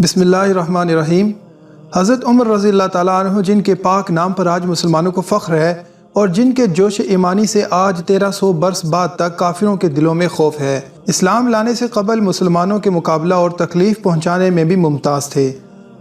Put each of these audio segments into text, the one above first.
بسم اللہ الرحمن الرحیم۔ حضرت عمر رضی اللہ تعالیٰ عنہ جن کے پاک نام پر آج مسلمانوں کو فخر ہے اور جن کے جوش ایمانی سے آج 1300 برس بعد تک کافروں کے دلوں میں خوف ہے، اسلام لانے سے قبل مسلمانوں کے مقابلہ اور تکلیف پہنچانے میں بھی ممتاز تھے۔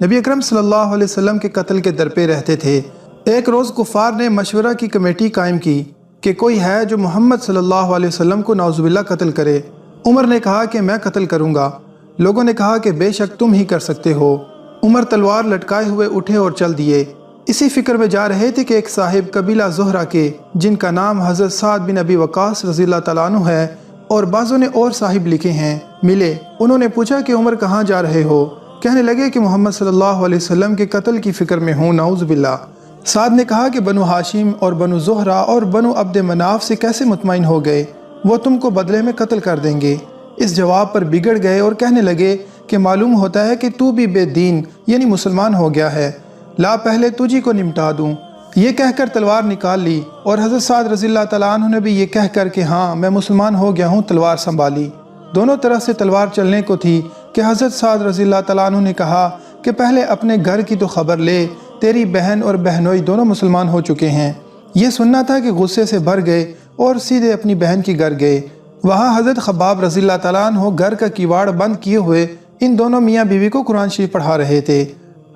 نبی اکرم صلی اللہ علیہ وسلم کے قتل کے در پہ رہتے تھے۔ ایک روز کفار نے مشورہ کی کمیٹی قائم کی کہ کوئی ہے جو محمد صلی اللہ علیہ وسلم کو نعوذ باللہ قتل کرے۔ عمر نے کہا کہ میں قتل کروں گا۔ لوگوں نے کہا کہ بے شک تم ہی کر سکتے ہو۔ عمر تلوار لٹکائے ہوئے اٹھے اور چل دیے۔ اسی فکر میں جا رہے تھے کہ ایک صاحب قبیلہ زہرہ کے جن کا نام حضرت سعد بن ابی وقاص رضی اللہ تعالیٰ عنہ ہے اور بعضوں نے اور صاحب لکھے ہیں، ملے۔ انہوں نے پوچھا کہ عمر کہاں جا رہے ہو؟ کہنے لگے کہ محمد صلی اللہ علیہ وسلم کے قتل کی فکر میں ہوں، نعوذ باللہ۔ سعد نے کہا کہ بنو ہاشم اور بنو زہرہ اور بنو عبد مناف سے کیسے مطمئن ہو گئے؟ وہ تم کو بدلے میں قتل کر دیں گے۔ اس جواب پر بگڑ گئے اور کہنے لگے کہ معلوم ہوتا ہے کہ تو بھی بے دین یعنی مسلمان ہو گیا ہے، لا پہلے تجھی کو نمٹا دوں۔ یہ کہہ کر تلوار نکال لی اور حضرت سعد رضی اللہ تعالیٰ عنہ نے بھی یہ کہہ کر کہ ہاں میں مسلمان ہو گیا ہوں تلوار سنبھالی۔ دونوں طرف سے تلوار چلنے کو تھی کہ حضرت سعد رضی اللہ تعالیٰ عنہ نے کہا کہ پہلے اپنے گھر کی تو خبر لے، تیری بہن اور بہنوئی دونوں مسلمان ہو چکے ہیں۔ یہ سننا تھا کہ غصے سے بھر گئے اور سیدھے اپنی بہن کی گھر گئے۔ وہاں حضرت خباب رضی اللہ تعالیٰ عنہ گھر کا کیواڑ بند کیے ہوئے ان دونوں میاں بیوی کو قرآن شریف پڑھا رہے تھے۔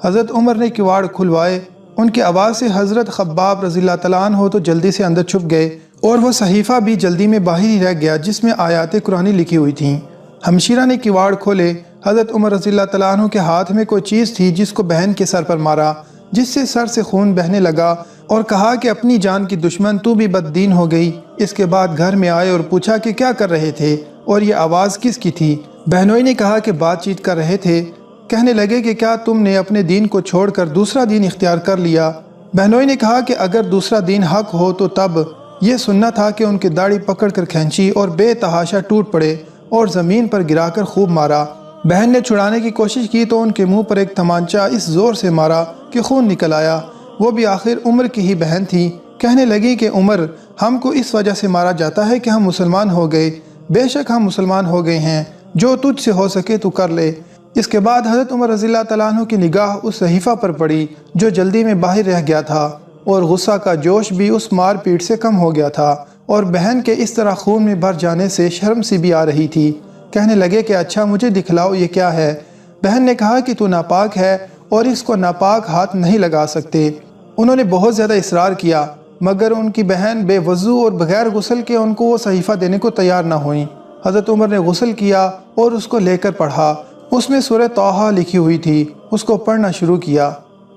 حضرت عمر نے کیواڑ کھلوائے، ان کی آواز سے حضرت خباب رضی اللہ تعالیٰ عنہ تو جلدی سے اندر چھپ گئے اور وہ صحیفہ بھی جلدی میں باہر ہی رہ گیا جس میں آیات قرآنی لکھی ہوئی تھیں۔ ہمشیرہ نے کیواڑ کھولے۔ حضرت عمر رضی اللہ تعالیٰ عنہ کے ہاتھ میں کوئی چیز تھی جس کو بہن کے سر پر مارا، جس سے سر سے خون بہنے لگا اور کہا کہ اپنی جان کی دشمن تو بھی بد دین ہو گئی۔ اس کے بعد گھر میں آئے اور پوچھا کہ کیا کر رہے تھے اور یہ آواز کس کی تھی؟ بہنوئی نے کہا کہ بات چیت کر رہے تھے۔ کہنے لگے کہ کیا تم نے اپنے دین کو چھوڑ کر دوسرا دین اختیار کر لیا؟ بہنوئی نے کہا کہ اگر دوسرا دین حق ہو تو تب یہ سننا تھا کہ ان کی داڑھی پکڑ کر کھینچی اور بے تحاشا ٹوٹ پڑے اور زمین پر گرا کر خوب مارا۔ بہن نے چھڑانے کی کوشش کی تو ان کے منہ پر ایک تمانچہ اس زور سے مارا کہ خون نکل آیا۔ وہ بھی آخر عمر کی ہی بہن تھی۔ کہنے لگی کہ عمر، ہم کو اس وجہ سے مارا جاتا ہے کہ ہم مسلمان ہو گئے۔ بے شک ہم مسلمان ہو گئے ہیں، جو تجھ سے ہو سکے تو کر لے۔ اس کے بعد حضرت عمر رضی اللہ تعالیٰ عنہ کی نگاہ اس صحیفہ پر پڑی جو جلدی میں باہر رہ گیا تھا اور غصہ کا جوش بھی اس مار پیٹ سے کم ہو گیا تھا اور بہن کے اس طرح خون میں بھر جانے سے شرم سی بھی آ رہی تھی۔ کہنے لگے کہ اچھا مجھے دکھلاؤ یہ کیا ہے؟ بہن نے کہا کہ تو ناپاک ہے اور اس کو ناپاک ہاتھ نہیں لگا سکتے۔ انہوں نے بہت زیادہ اصرار کیا مگر ان کی بہن بے وضو اور بغیر غسل کے ان کو وہ صحیفہ دینے کو تیار نہ ہوئیں۔ حضرت عمر نے غسل کیا اور اس کو لے کر پڑھا۔ اس میں سورہ طٰہٰ لکھی ہوئی تھی۔ اس کو پڑھنا شروع کیا۔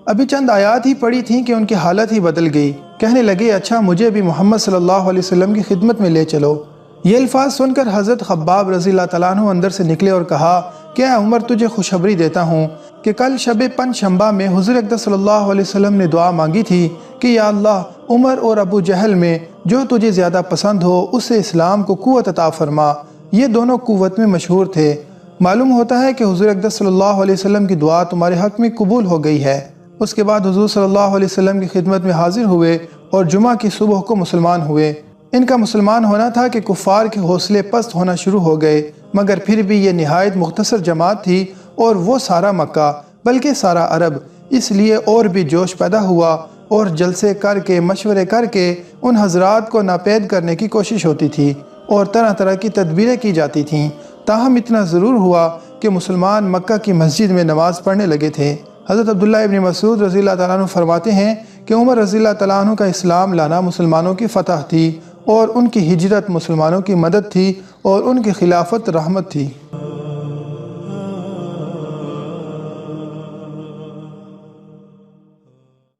ابھی چند آیات ہی پڑھی تھیں کہ ان کی حالت ہی بدل گئی۔ کہنے لگے اچھا مجھے بھی محمد صلی اللہ علیہ وسلم کی خدمت میں لے چلو۔ یہ الفاظ سن کر حضرت خباب رضی اللہ تعالیٰ عنہ اندر سے نکلے اور کہا کہ اے عمر، تجھے خوشخبری دیتا ہوں کہ کل شب پنج شنبہ میں حضور اقدس صلی اللہ علیہ وسلم نے دعا مانگی تھی کہ یا اللہ، عمر اور ابو جہل میں جو تجھے زیادہ پسند ہو اسے اسلام کو قوت عطا فرما۔ یہ دونوں قوت میں مشہور تھے۔ معلوم ہوتا ہے کہ حضور اقدس صلی اللہ علیہ وسلم کی دعا تمہارے حق میں قبول ہو گئی ہے۔ اس کے بعد حضور صلی اللہ علیہ وسلم کی خدمت میں حاضر ہوئے اور جمعہ کی صبح کو مسلمان ہوئے۔ ان کا مسلمان ہونا تھا کہ کفار کے حوصلے پست ہونا شروع ہو گئے، مگر پھر بھی یہ نہایت مختصر جماعت تھی اور وہ سارا مکہ بلکہ سارا عرب، اس لیے اور بھی جوش پیدا ہوا اور جلسے کر کے مشورے کر کے ان حضرات کو ناپید کرنے کی کوشش ہوتی تھی اور طرح طرح کی تدبیریں کی جاتی تھیں۔ تاہم اتنا ضرور ہوا کہ مسلمان مکہ کی مسجد میں نماز پڑھنے لگے تھے۔ حضرت عبداللہ ابن مسعود رضی اللہ تعالیٰ عنہ فرماتے ہیں کہ عمر رضی اللہ تعالیٰ عنہ کا اسلام لانا مسلمانوں کی فتح تھی اور ان کی ہجرت مسلمانوں کی مدد تھی اور ان کی خلافت رحمت تھی۔